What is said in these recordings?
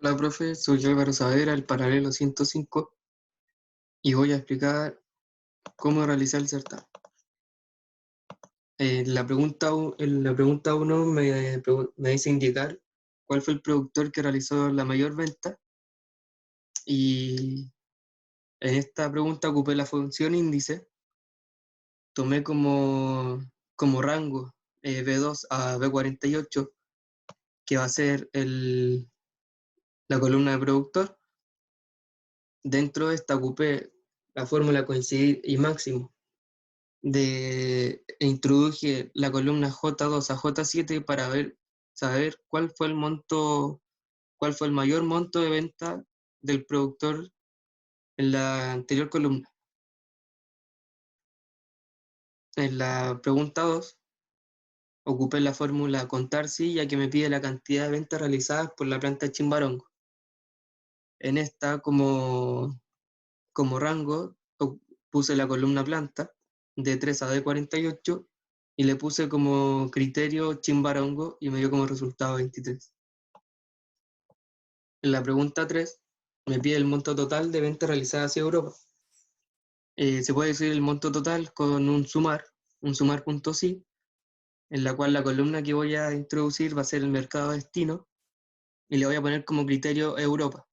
Hola, profe, soy Álvaro Saavedra, el paralelo 105, y voy a explicar cómo realizar el certamen. En la pregunta 1 me dice indicar cuál fue el productor que realizó la mayor venta, y en esta pregunta ocupé la función índice, tomé como rango B2 a B48, que va a ser la columna de productor. Dentro de esta ocupé la fórmula coincidir y máximo e introduje la columna J2 a J7 para saber cuál fue el mayor monto de venta del productor en la anterior columna. En la pregunta 2 ocupé la fórmula contar sí, ya que me pide la cantidad de ventas realizadas por la planta de Chimbarongo. En esta, como rango, puse la columna planta de 3 a D48 y le puse como criterio Chimbarongo y me dio como resultado 23. En la pregunta 3 me pide el monto total de ventas realizadas hacia Europa. Se puede decir el monto total con un sumar.si, en la cual la columna que voy a introducir va a ser el mercado destino y le voy a poner como criterio Europa.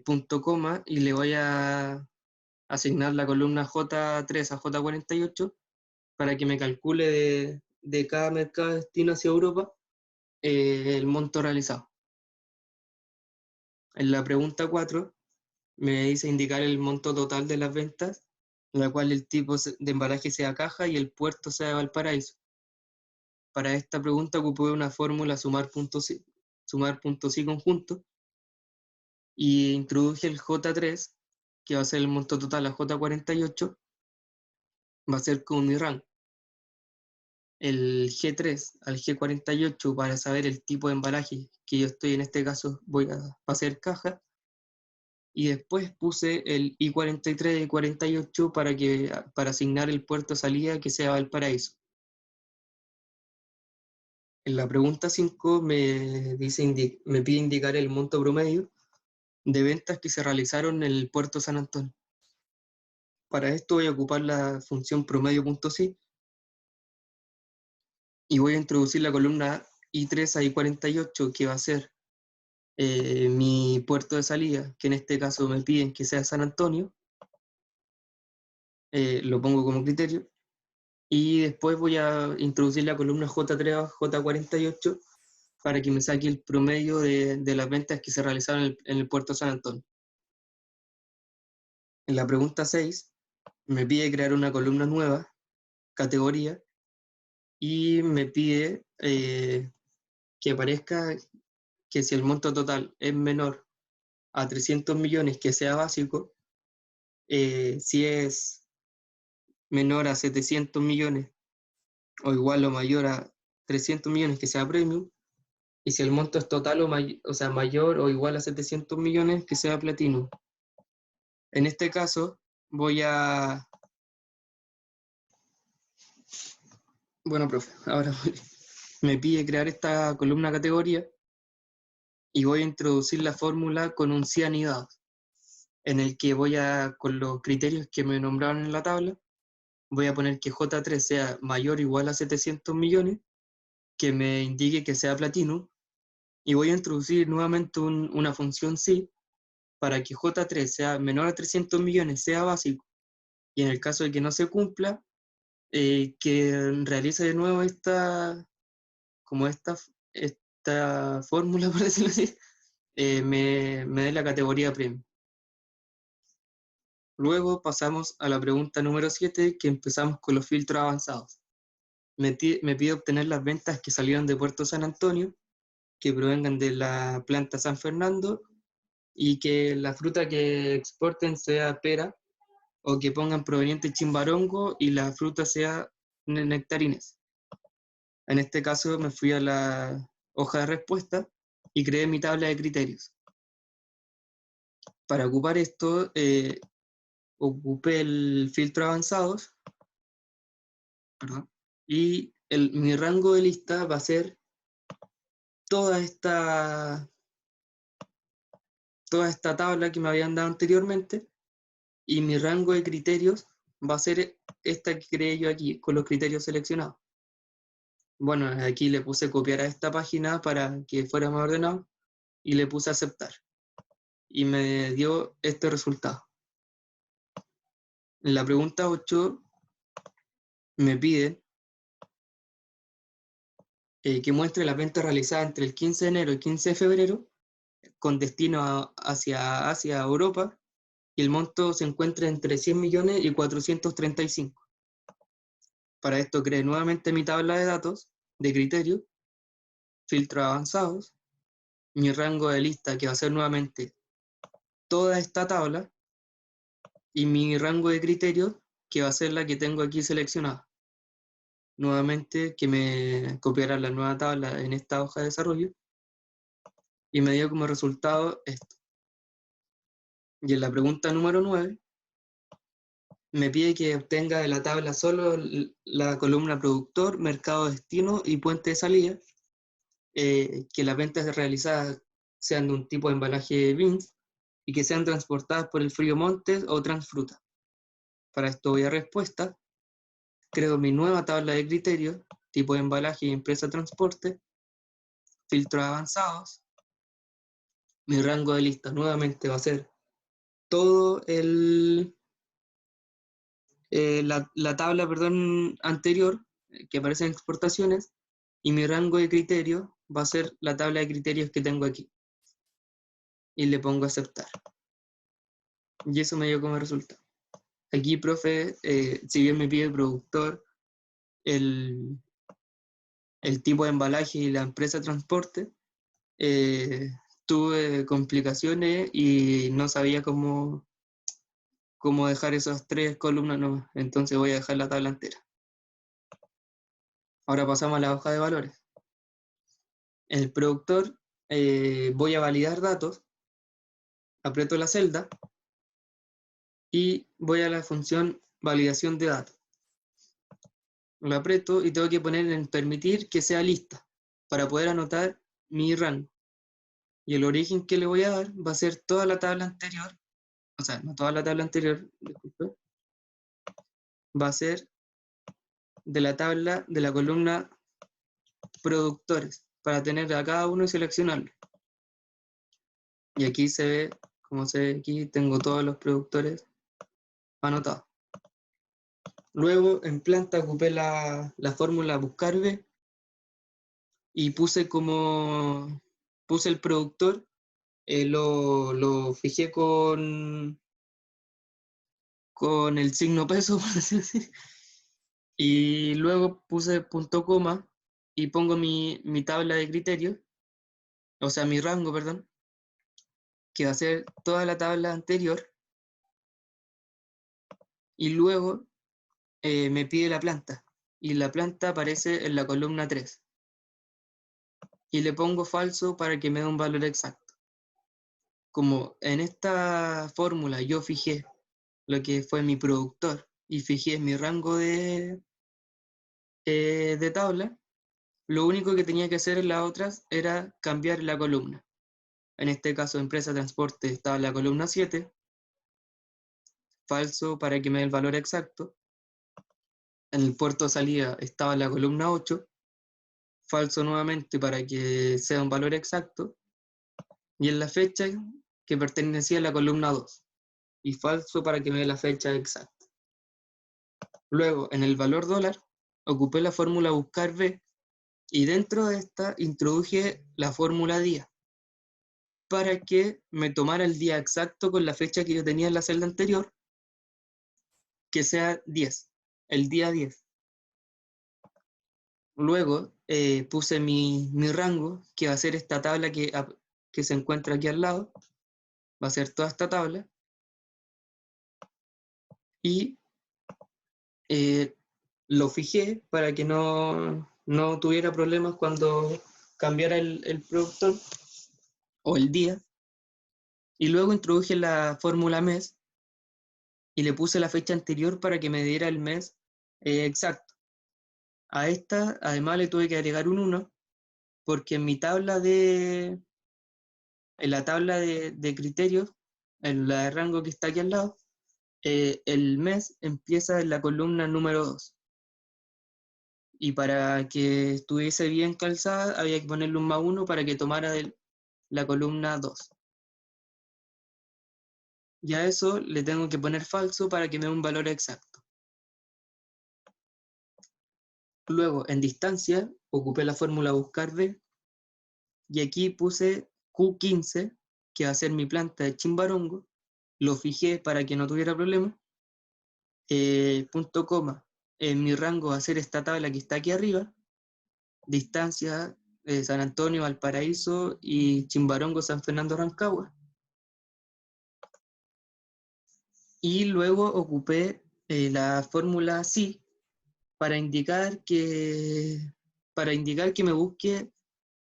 Punto coma, y le voy a asignar la columna J3 a J48 para que me calcule de cada mercado destino hacia Europa el monto realizado. En la pregunta 4 me dice indicar el monto total de las ventas, en la cual el tipo de embalaje sea caja y el puerto sea de Valparaíso. Para esta pregunta ocupé una fórmula sumar.si conjunto y introduje el J3, que va a ser el monto total a J48, va a ser con mi rango. El G3 al G48 para saber el tipo de embalaje que yo estoy, en este caso voy a hacer caja, y después puse el I43 y 48 para asignar el puerto de salida que sea Valparaíso. En la pregunta 5 me pide indicar el monto promedio de ventas que se realizaron en el puerto San Antonio. Para esto voy a ocupar la función promedio.si y voy a introducir la columna I3 a I48, que va a ser mi puerto de salida, que en este caso me piden que sea San Antonio. Lo pongo como criterio. Y después voy a introducir la columna J3 a J48 para que me saque el promedio de las ventas que se realizaron en el puerto San Antonio. En la pregunta 6 me pide crear una columna nueva, categoría, y me pide que aparezca que si el monto total es menor a 300 millones, que sea básico. Si es menor a 700 millones o igual o mayor a 300 millones, que sea premium. Y si el monto es total o sea, mayor o igual a 700 millones, que sea platino. En este caso, bueno, profe, ahora me pide crear esta columna categoría y voy a introducir la fórmula con un cianidado, en el que con los criterios que me nombraron en la tabla, voy a poner que J3 sea mayor o igual a 700 millones, que me indique que sea platino, y voy a introducir nuevamente una función sí para que J3 sea menor a 300 millones, sea básico, y en el caso de que no se cumpla, que realice de nuevo esta fórmula, por decirlo así, me dé la categoría premium. Luego pasamos a la pregunta número 7, que empezamos con los filtros avanzados. Me pide obtener las ventas que salieron de Puerto San Antonio, que provengan de la planta San Fernando, y que la fruta que exporten sea pera, o que pongan proveniente Chimbarongo y la fruta sea nectarines. En este caso me fui a la hoja de respuesta y creé mi tabla de criterios. Para ocupar esto, ocupé el filtro avanzados, perdón, y mi rango de lista va a ser toda esta tabla que me habían dado anteriormente, y mi rango de criterios va a ser esta que creé yo aquí, con los criterios seleccionados. Bueno, aquí le puse copiar a esta página para que fuera más ordenado, y le puse aceptar. Y me dio este resultado. En la pregunta 8 me pide que muestre las ventas realizadas entre el 15 de enero y 15 de febrero con destino hacia Asia, Europa, y el monto se encuentra entre 100 millones y 435. Para esto creé nuevamente mi tabla de datos de criterio, filtros avanzados, mi rango de lista que va a ser nuevamente toda esta tabla, y mi rango de criterio que va a ser la que tengo aquí seleccionada. Nuevamente que me copiará la nueva tabla en esta hoja de desarrollo, y me dio como resultado esto. Y en la pregunta número 9 me pide que obtenga de la tabla solo la columna productor, mercado destino y puente de salida, que las ventas realizadas sean de un tipo de embalaje beans y que sean transportadas por el Frío Montes o Transfruta. Para esto voy a respuesta, creo mi nueva tabla de criterios, tipo de embalaje y empresa de transporte, filtros avanzados, mi rango de lista nuevamente va a ser todo la tabla, perdón, anterior, que aparece en exportaciones, y mi rango de criterio va a ser la tabla de criterios que tengo aquí. Y le pongo aceptar. Y eso me dio como resultado. Aquí, profe, si bien me pide el productor, el, el tipo de embalaje y la empresa de transporte, tuve complicaciones y no sabía cómo dejar esas tres columnas, no. Entonces voy a dejar la tabla entera. Ahora pasamos a la hoja de valores. En el productor voy a validar datos, aprieto la celda y voy a la función validación de datos. Lo aprieto y tengo que poner en permitir que sea lista para poder anotar mi rango. Y el origen que le voy a dar va a ser toda la tabla anterior, o sea, no toda la tabla anterior, disculpe, va a ser de la tabla de la columna productores, para tener a cada uno y seleccionarlo. Y aquí se ve, como se ve aquí, tengo todos los productores anotados. Luego en planta ocupé la fórmula buscar B y puse el productor, lo fijé con el signo peso, por así decir, y luego puse punto coma y pongo mi tabla de criterios, o sea, mi rango, perdón, que va a ser toda la tabla anterior, y luego me pide la planta, y la planta aparece en la columna 3, y le pongo falso para que me dé un valor exacto. Como en esta fórmula yo fijé lo que fue mi productor y fijé mi rango de tabla, lo único que tenía que hacer en las otras era cambiar la columna. En este caso, empresa de transporte estaba en la columna 7, falso para que me dé el valor exacto. En el puerto de salida estaba en la columna 8, falso nuevamente para que sea un valor exacto. Y en la fecha, que pertenecía a la columna 2, y falso para que me dé la fecha exacta. Luego, en el valor dólar, ocupé la fórmula buscar B y dentro de esta introduje la fórmula día para que me tomara el día exacto con la fecha que yo tenía en la celda anterior, que sea 10, el día 10. Luego puse mi rango, que va a ser esta tabla que se encuentra aquí al lado, va a ser toda esta tabla, y lo fijé para que no tuviera problemas cuando cambiara el productor o el día, y luego introduje la fórmula mes y le puse la fecha anterior para que me diera el mes exacto. A esta además le tuve que agregar un 1 Porque en mi tabla en la tabla de criterios, en la de rango que está aquí al lado, el mes empieza en la columna número 2. Y para que estuviese bien calzada, había que ponerle un +1 para que tomara la columna 2. Y a eso le tengo que poner falso para que me dé un valor exacto. Luego, en distancia, ocupé la fórmula buscar B, y aquí puse Q15, que va a ser mi planta de Chimbarongo. Lo fijé para que no tuviera problema. Punto coma, en mi rango va a ser esta tabla que está aquí arriba. Distancia, San Antonio, Valparaíso y Chimbarongo, San Fernando, Rancagua. Y luego ocupé la fórmula SI para indicar que me busque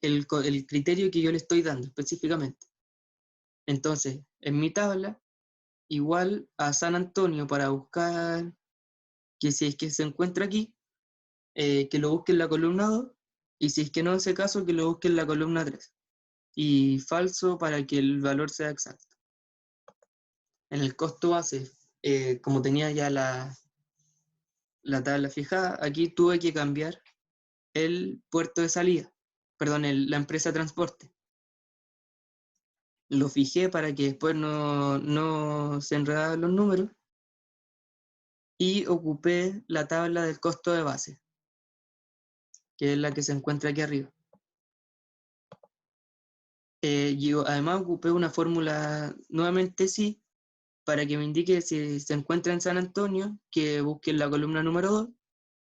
el criterio que yo le estoy dando específicamente. Entonces, en mi tabla, igual a San Antonio para buscar que si es que se encuentra aquí, que lo busque en la columna 2, y si es que no es ese caso, que lo busque en la columna 3. Y falso para que el valor sea exacto. En el costo base, como tenía ya la tabla fijada, aquí tuve que cambiar el puerto de salida, perdón, la empresa de transporte. Lo fijé para que después no se enredaran los números, y ocupé la tabla del costo de base, que es la que se encuentra aquí arriba. Yo además ocupé una fórmula nuevamente sí, para que me indique si se encuentra en San Antonio, que busque en la columna número 2,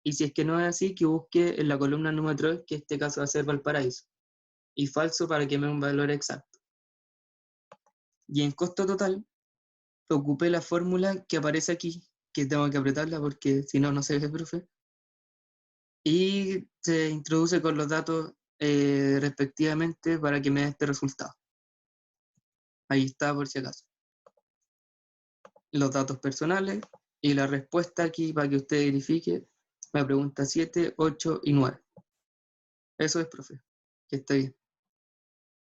y si es que no es así, que busque en la columna número 3, que en este caso va a ser Valparaíso. Y falso para que me dé un valor exacto. Y en costo total, ocupé la fórmula que aparece aquí, que tengo que apretarla porque si no, no se ve, profe. Y se introduce con los datos respectivamente para que me dé este resultado. Ahí está, por si acaso. Los datos personales y la respuesta aquí para que usted verifique. La pregunta 7, 8 y 9. Eso es, profe. Que esté bien.